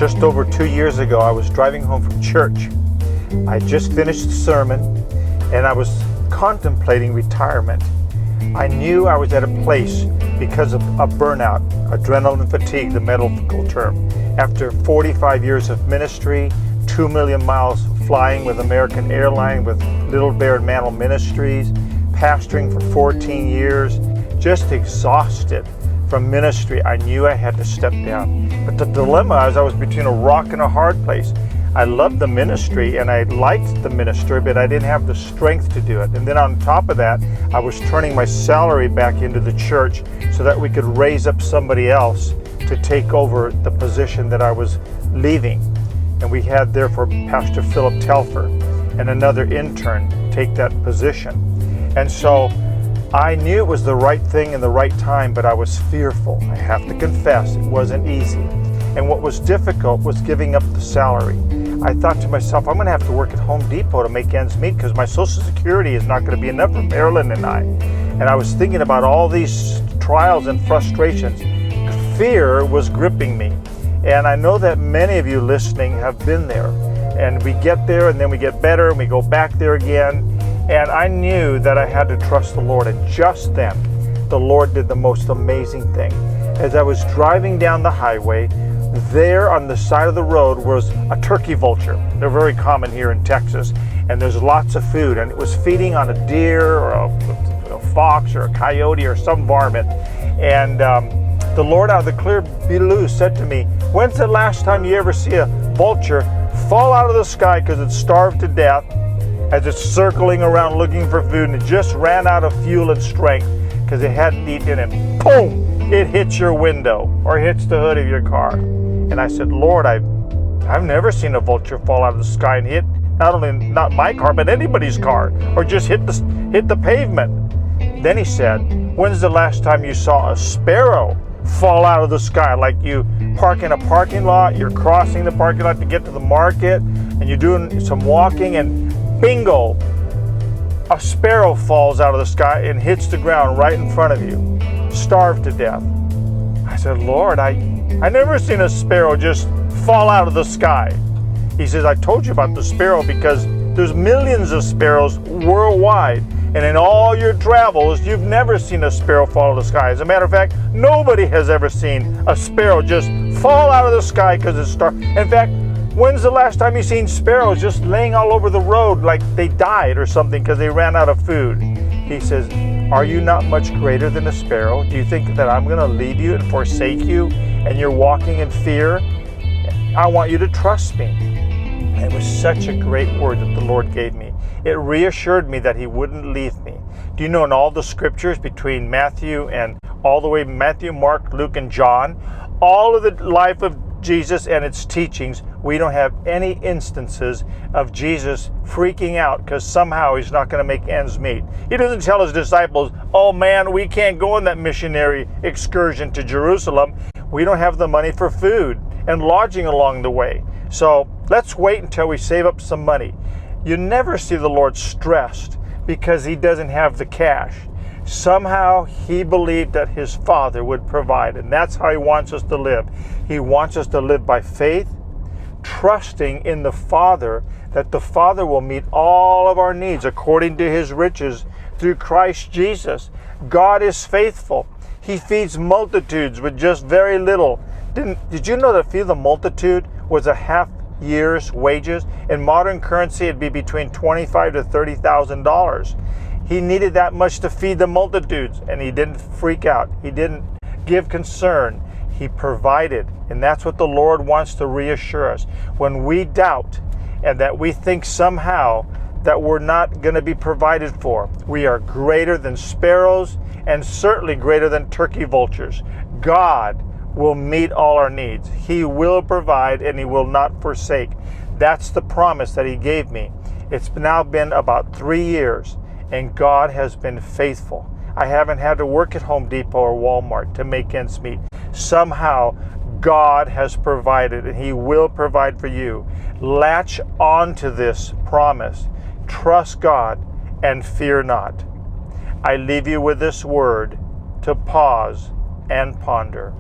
Just over 2 years ago, I was driving home from church. I just finished the sermon and I was contemplating retirement. I knew I was at a place because of a burnout, adrenaline fatigue, the medical term. After 45 years of ministry, 2 million miles flying with American Airlines, with Little Bear and Mantle Ministries, pastoring for 14 years, just exhausted from ministry, I knew I had to step down. But the dilemma is I was between a rock and a hard place. I loved the ministry and I liked the ministry, but I didn't have the strength to do it. And then on top of that, I was turning my salary back into the church so that we could raise up somebody else to take over the position that I was leaving. And we had therefore Pastor Philip Telfer and another intern take that position. And so I knew it was the right thing in the right time, but I was fearful. I have to confess, it wasn't easy. And what was difficult was giving up the salary. I thought to myself, I'm going to have to work at Home Depot to make ends meet because my Social Security is not going to be enough for Marilyn and I. And I was thinking about all these trials and frustrations. Fear was gripping me. And I know that many of you listening have been there. And we get there and then we get better and we go back there again. And I knew that I had to trust the Lord. And just then, the Lord did the most amazing thing. As I was driving down the highway, there on the side of the road was a turkey vulture. They're very common here in Texas. And there's lots of food. And it was feeding on a deer or a fox or a coyote or some varmint. And the Lord out of the clear blue said to me, when's the last time you ever see a vulture fall out of the sky because it's starved to death as it's circling around looking for food and it just ran out of fuel and strength because it hadn't eaten, and boom, it hits your window or hits the hood of your car. And I said, Lord, I've never seen a vulture fall out of the sky and hit not my car, but anybody's car, or just hit the pavement. Then he said, when's the last time you saw a sparrow fall out of the sky? Like you park in a parking lot, you're crossing the parking lot to get to the market, and you're doing some walking, and bingo, a sparrow falls out of the sky and hits the ground right in front of you, starved to death. I said, Lord, I never seen a sparrow just fall out of the sky. He says, I told you about the sparrow because there's millions of sparrows worldwide. And in all your travels, you've never seen a sparrow fall out of the sky. As a matter of fact, nobody has ever seen a sparrow just fall out of the sky because it's starved. In fact, when's the last time you've seen sparrows just laying all over the road like they died or something because they ran out of food? He says, are you not much greater than a sparrow? Do you think that I'm going to leave you and forsake you and you're walking in fear? I want you to trust me. And it was such a great word that the Lord gave me. It reassured me that he wouldn't leave me. Do you know in all the scriptures between Matthew and all the way Matthew, Mark, Luke, and John, all of the life of Jesus and its teachings, we don't have any instances of Jesus freaking out because somehow he's not going to make ends meet. He doesn't tell his disciples, oh man, we can't go on that missionary excursion to Jerusalem. We don't have the money for food and lodging along the way. So let's wait until we save up some money. You never see the Lord stressed because he doesn't have the cash. Somehow he believed that his Father would provide, and that's how he wants us to live. He wants us to live by faith, trusting in the Father, that the Father will meet all of our needs according to his riches through Christ Jesus. God is faithful. He feeds multitudes with just very little. Did you know that feed the multitude was a half year's wages? In modern currency, it'd be between $25,000 to $30,000. He needed that much to feed the multitudes, and he didn't freak out. He didn't give concern. He provided, and that's what the Lord wants to reassure us. When we doubt and that we think somehow that we're not going to be provided for, we are greater than sparrows and certainly greater than turkey vultures. God will meet all our needs. He will provide and he will not forsake. That's the promise that he gave me. It's now been about 3 years and God has been faithful. I haven't had to work at Home Depot or Walmart to make ends meet. Somehow God has provided and he will provide for you. Latch on to this promise. Trust God and fear not. I leave you with this word to pause and ponder.